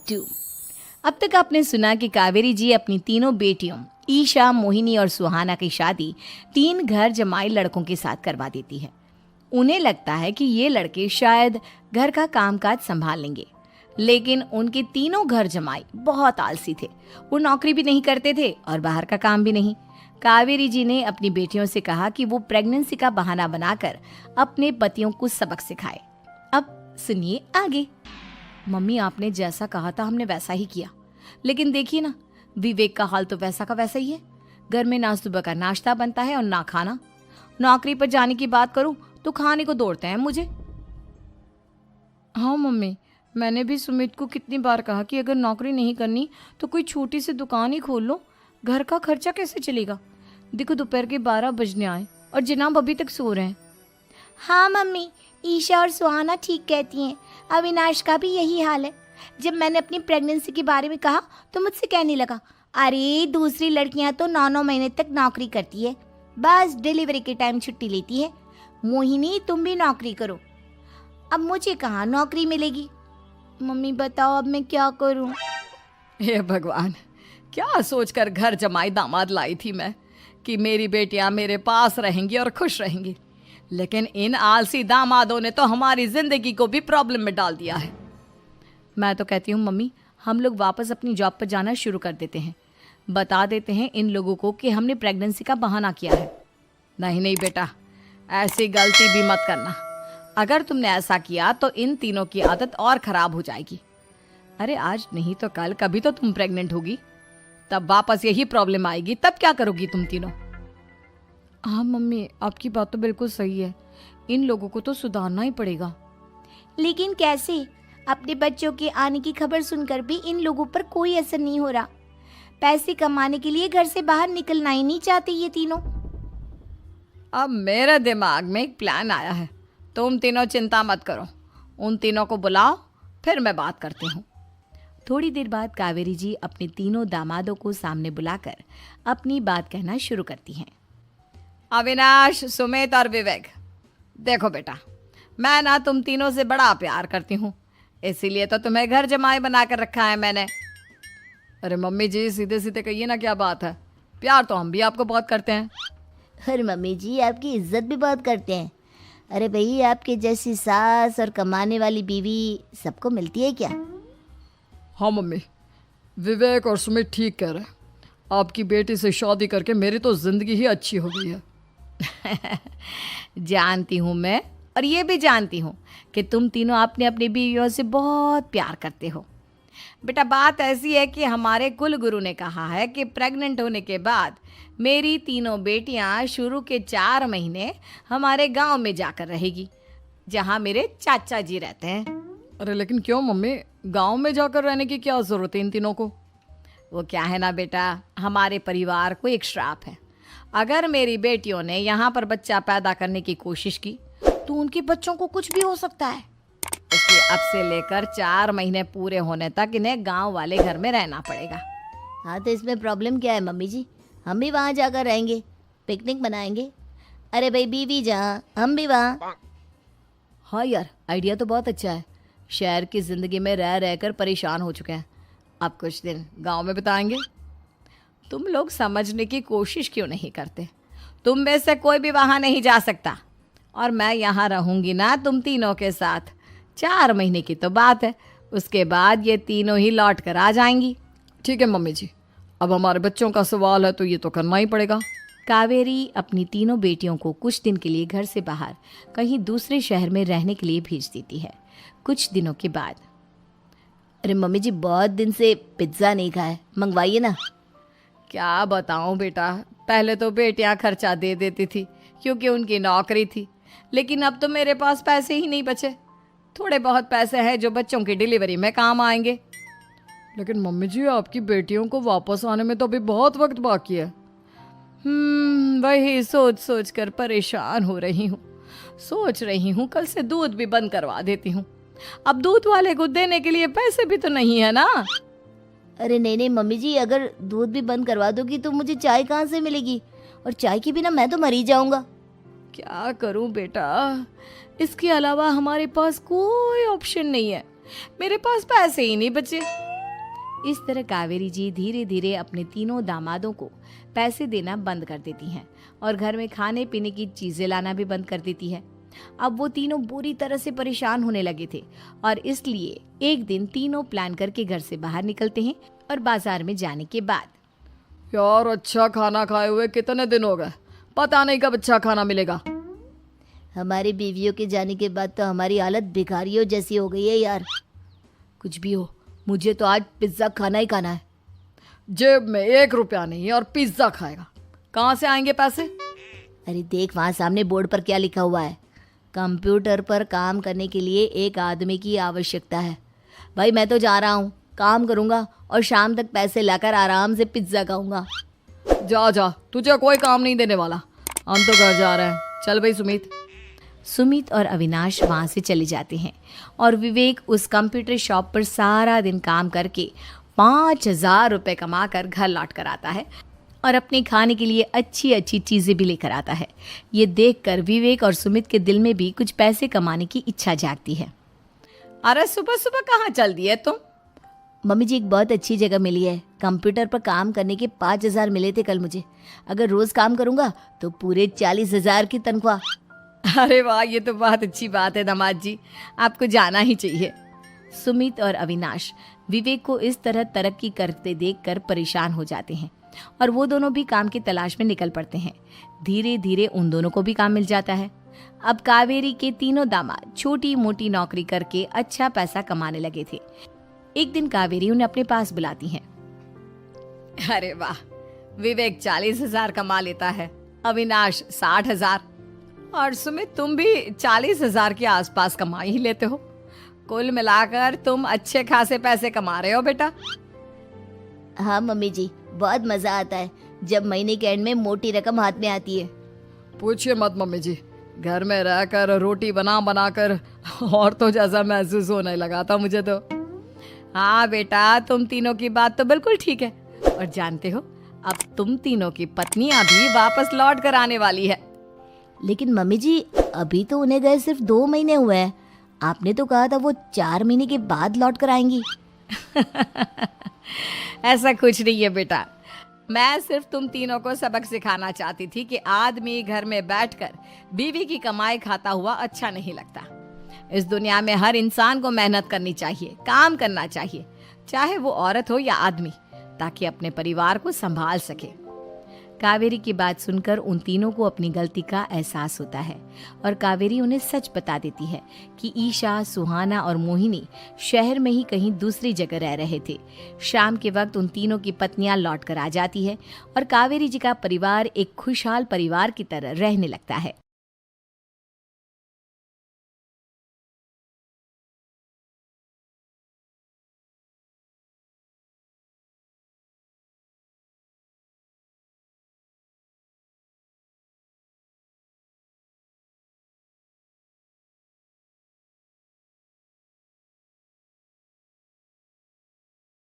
2। अब तक आपने सुना कि कावेरी जी अपनी तीनों बेटियों ईशा, मोहिनी और सुहाना की शादी 3 घर जमाई लड़कों के साथ करवा देती है। उन्हें लगता है कि ये लड़के शायद घर का कामकाज संभाल लेंगे, लेकिन उनके तीनों घर जमाई बहुत आलसी थे। वो नौकरी भी नहीं करते थे और बाहर का काम भी नहीं। कावेरी जी ने अपनी बेटियों से कहा कि वो प्रेगनेंसी का बहाना बनाकर अपने पतियों को सबक सिखाए। अब सुनिए आगे। मम्मी, आपने जैसा कहा था हमने वैसा ही किया, लेकिन देखिए ना, विवेक का हाल तो वैसा का वैसा ही है। घर में ना सुबह का नाश्ता बनता है और ना खाना। नौकरी पर जाने की बात करूं तो खाने को दौड़ते हैं मुझे। हाँ मम्मी, मैंने भी सुमित को कितनी बार कहा कि अगर नौकरी नहीं करनी तो कोई छोटी सी दुकान ही खोल लो। घर का खर्चा कैसे चलेगा? देखो दोपहर के 12 बजने आए और जनाब अभी तक सो रहे हैं। हाँ मम्मी, ईशा और सुहाना ठीक कहती हैं। अविनाश का भी यही हाल है। जब मैंने अपनी प्रेगनेंसी के बारे में कहा तो मुझसे कहने लगा, अरे दूसरी लड़कियां तो 9-9 महीने तक नौकरी करती है, बस डिलीवरी के टाइम छुट्टी लेती है। मोहिनी, तुम भी नौकरी करो। अब मुझे कहाँ नौकरी मिलेगी? मम्मी बताओ अब मैं क्या करूं? हे भगवान, क्या सोचकर घर जमाई दामाद लाई थी मैं कि मेरी बेटियां मेरे पास रहेंगी और खुश रहेंगी, लेकिन इन आलसी दामादों ने तो हमारी जिंदगी को भी प्रॉब्लम में डाल दिया है। मैं तो कहती हूँ मम्मी, हम लोग वापस अपनी जॉब पर जाना शुरू कर देते हैं। बता देते हैं इन लोगों को कि हमने प्रेगनेंसी का बहाना किया है। नहीं नहीं बेटा, ऐसी गलती भी मत करना। अगर तुमने ऐसा किया तो इन तीनों की आदत और ख़राब हो जाएगी। अरे आज नहीं तो कल कभी तो तुम प्रेग्नेंट होगी, तब वापस यही प्रॉब्लम आएगी। तब क्या करोगी तुम तीनों? हाँ मम्मी, आपकी बात तो बिल्कुल सही है। इन लोगों को तो सुधारना ही पड़ेगा। लेकिन कैसे? अपने बच्चों के आने की खबर सुनकर भी इन लोगों पर कोई असर नहीं हो रहा। पैसे कमाने के लिए घर से बाहर निकलना ही नहीं चाहते ये तीनों। अब मेरे दिमाग में एक प्लान आया है। तुम तीनों चिंता मत करो, उन तीनों को बुलाओ, फिर मैं बात करती हूँ। थोड़ी देर बाद कावेरी जी अपने तीनों दामादों को सामने बुलाकर अपनी बात कहना शुरू करती हैं। अविनाश, सुमित और विवेक, देखो बेटा, मैं ना तुम तीनों से बड़ा प्यार करती हूँ, इसीलिए तो तुम्हें घर जमाई बना कर रखा है मैंने। अरे मम्मी जी, सीधे सीधे कहिए ना, क्या बात है? प्यार तो हम भी आपको बहुत करते हैं। अरे मम्मी जी, आपकी इज्जत भी बहुत करते हैं। अरे भाई, आपके जैसी सास और कमाने वाली बीवी सबको मिलती है क्या? हाँ मम्मी, विवेक और सुमित ठीक कह रहे हैं। आपकी बेटी से शादी करके मेरी तो ज़िंदगी ही अच्छी हो गई है। जानती हूँ मैं, और ये भी जानती हूँ कि तुम तीनों अपने अपनी बीवियों से बहुत प्यार करते हो। बेटा, बात ऐसी है कि हमारे कुल गुरु ने कहा है कि प्रेग्नेंट होने के बाद मेरी तीनों बेटियां शुरू के 4 महीने हमारे गांव में जाकर रहेगी, जहां मेरे चाचा जी रहते हैं। अरे लेकिन क्यों मम्मी, गांव में जाकर रहने की क्या ज़रूरत है इन तीनों को? वो क्या है ना बेटा, हमारे परिवार को एक श्राप है। अगर मेरी बेटियों ने यहाँ पर बच्चा पैदा करने की कोशिश की तो उनके बच्चों को कुछ भी हो सकता है। इसलिए अब से लेकर 4 महीने पूरे होने तक इन्हें गांव वाले घर में रहना पड़ेगा। हाँ तो इसमें प्रॉब्लम क्या है मम्मी जी? हम भी वहाँ जाकर रहेंगे, पिकनिक मनाएंगे। अरे भाई, बीवी जहाँ हम भी वहाँ। हाँ यार, आइडिया तो बहुत अच्छा है। शहर की ज़िंदगी में रह रहकर परेशान हो चुके हैं, अब कुछ दिन गांव में बिताएंगे। तुम लोग समझने की कोशिश क्यों नहीं करते? तुम में से कोई भी वहाँ नहीं जा सकता, और मैं यहाँ रहूँगी ना तुम तीनों के साथ। 4 महीने की तो बात है, उसके बाद ये तीनों ही लौट कर आ जाएंगी। ठीक है मम्मी जी, अब हमारे बच्चों का सवाल है तो ये तो करना ही पड़ेगा। कावेरी अपनी तीनों बेटियों को कुछ दिन के लिए घर से बाहर कहीं दूसरे शहर में रहने के लिए भेज देती है। कुछ दिनों के बाद, अरे मम्मी जी, बहुत दिन से पिज्ज़ा नहीं खाया, मंगवाइए ना। क्या बताऊं बेटा, पहले तो बेटियां खर्चा दे देती थी क्योंकि उनकी नौकरी थी, लेकिन अब तो मेरे पास पैसे ही नहीं बचे। थोड़े बहुत पैसे हैं जो बच्चों की डिलीवरी में काम आएंगे। लेकिन मम्मी जी, आपकी बेटियों को वापस आने में तो अभी बहुत वक्त बाकी है। वही सोच सोच कर परेशान हो रही हूँ। सोच रही हूँ कल से दूध भी बंद करवा देती हूँ। अब दूध वाले को देने के लिए पैसे भी तो नहीं है ना। अरे नहीं नहीं मम्मी जी, अगर दूध भी बंद करवा दोगी तो मुझे चाय कहाँ से मिलेगी? और चाय के बिना मैं तो मर ही जाऊंगा। क्या करूं बेटा, इसके अलावा हमारे पास कोई ऑप्शन नहीं है। मेरे पास पैसे ही नहीं बचे। इस तरह कावेरी जी धीरे धीरे अपने तीनों दामादों को पैसे देना बंद कर देती हैं और घर में खाने पीने की चीजें लाना भी बंद कर देती है। अब वो तीनों बुरी तरह से परेशान होने लगे थे और इसलिए एक दिन तीनों प्लान करके घर से बाहर निकलते हैं और बाजार में जाने के बाद यार अच्छा खाना खाए हुए कितने दिन हो गए, पता नहीं कब अच्छा खाना मिलेगा। हमारी बीवियों के जाने के बाद तो हमारी हालत भिखारियों जैसी हो गई है यार। कुछ भी हो, मुझे तो आज पिज्जा खाना ही खाना है। जेब में 1 रुपया नहीं और पिज्जा खाएगा, कहाँ से आएंगे पैसे? अरे देख वहाँ सामने बोर्ड पर क्या लिखा हुआ है, कंप्यूटर पर काम करने के लिए एक आदमी की आवश्यकता है। भाई मैं तो जा रहा हूँ, काम करूँगा और शाम तक पैसे लाकर आराम से पिज्ज़ा खाऊंगा। जा जा, तुझे कोई काम नहीं देने वाला, हम तो घर जा रहे हैं। चल भाई सुमित। सुमित और अविनाश वहाँ से चले जाते हैं और विवेक उस कंप्यूटर शॉप पर सारा दिन काम करके 5,000 रुपये कमा कर घर लौट कर आता है और अपने खाने के लिए अच्छी अच्छी चीज़ें भी लेकर आता है। ये देखकर विवेक और सुमित के दिल में भी कुछ पैसे कमाने की इच्छा जागती है। अरे सुबह सुबह कहाँ चल दी है तुम? मम्मी जी एक बहुत अच्छी जगह मिली है, कंप्यूटर पर काम करने के 5,000 मिले थे कल मुझे। अगर रोज काम करूँगा तो पूरे 40,000 की तनख्वाह। अरे वाह, ये तो बहुत अच्छी बात है दामाद जी, आपको जाना ही चाहिए। सुमित और अविनाश विवेक को इस तरह तरक्की करते देखकर परेशान हो जाते हैं और वो दोनों भी काम की तलाश में निकल पड़ते हैं। धीरे धीरे उन दोनों को भी काम मिल जाता है। अब कावेरी के तीनों दामाद छोटी मोटी नौकरी करके अच्छा पैसा कमाने लगे थे। एक दिन कावेरी उन्हें अपने पास बुलाती है। अरे वाह, विवेक 40,000 कमा लेता है, अविनाश 60,000 और सुमित तुम भी 40,000 के आसपास कमा ही लेते हो। कुल मिलाकर तुम अच्छे खासे पैसे कमा रहे हो बेटा। हाँ मम्मी जी, बहुत मज़ा आता है जब महीने के एंड में मोटी रकम हाथ में आती है। पूछिए मत मम्मी जी, घर में रहकर रोटी बना बना कर औरतों जैसा महसूस होने लगा था मुझे तो। हाँ बेटा, तुम तीनों की बात तो बिल्कुल ठीक है और जानते हो अब तुम तीनों की पत्नियां भी वापस लौट कर आने वाली है। लेकिन मम्मी जी अभी तो उन्हें गए सिर्फ 2 महीने हुए हैं, आपने तो कहा था वो 4 महीने के बाद लौट कर आएंगी। ऐसा कुछ नहीं है बेटा, मैं सिर्फ तुम तीनों को सबक सिखाना चाहती थी कि आदमी घर में बैठकर बीवी की कमाई खाता हुआ अच्छा नहीं लगता। इस दुनिया में हर इंसान को मेहनत करनी चाहिए, काम करना चाहिए, चाहे वो औरत हो या आदमी, ताकि अपने परिवार को संभाल सके। कावेरी की बात सुनकर उन तीनों को अपनी गलती का एहसास होता है और कावेरी उन्हें सच बता देती है कि ईशा, सुहाना और मोहिनी शहर में ही कहीं दूसरी जगह रह रहे थे। शाम के वक्त उन तीनों की पत्नियां लौट कर आ जाती है और कावेरी जी का परिवार एक खुशहाल परिवार की तरह रहने लगता है।